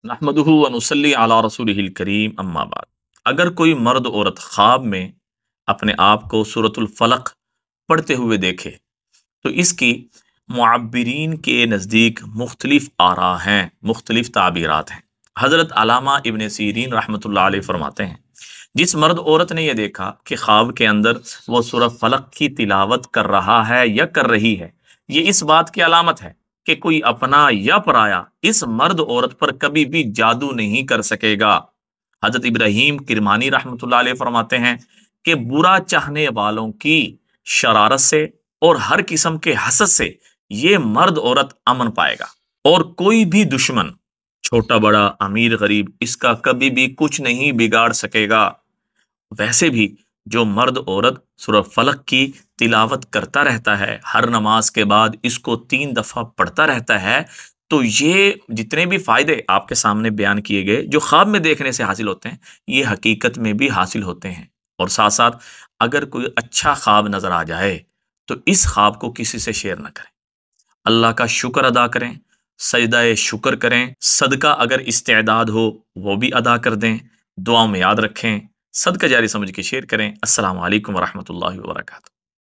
नहमदुहु व नुसल्ली अला रसूलिहिल करीम अम्मा बाद। अगर कोई मर्द औरत ख्वाब में अपने आप को सूरतुल फलक पढ़ते हुए देखे तो इसकी मुअब्बिरीन के नज़दीक मुख्तलिफ आरा हैं, मुख्तलिफ ताबीरात हैं। हज़रत अलामा इब्न सीरीन रहमतुल्लाह अलैह फरमाते हैं, जिस मर्द औरत ने यह देखा कि ख्वाब के अंदर वो सूरह फलक की तिलावत कर रहा है या कर रही है, ये इस बात की अलामत है कि कोई अपना या पराया इस मर्द औरत पर कभी भी जादू नहीं कर सकेगा। हजरत इब्राहीम किरमानी रहमतुल्लाह अलैह फरमाते हैं कि बुरा चाहने वालों की शरारत से और हर किस्म के हसद से ये मर्द औरत अमन पाएगा, और कोई भी दुश्मन छोटा बड़ा अमीर गरीब इसका कभी भी कुछ नहीं बिगाड़ सकेगा। वैसे भी जो मर्द औरत सूरह फलक की तिलावत करता रहता है, हर नमाज के बाद इसको 3 दफा पढ़ता रहता है, तो ये जितने भी फायदे आपके सामने बयान किए गए जो ख्वाब में देखने से हासिल होते हैं, ये हकीकत में भी हासिल होते हैं। और साथ साथ अगर कोई अच्छा ख्वाब नजर आ जाए तो इस ख्वाब को किसी से शेयर ना करें, अल्लाह का शुक्र अदा करें, सजदा शुक्र करें, सदका अगर इस्तेदाद हो वो भी अदा कर दें, दुआओं में याद रखें, सदका जारी समझ के शेयर करें। अस्सलाम वालेकुम वरहमतुल्लाहि वबरकातुहू।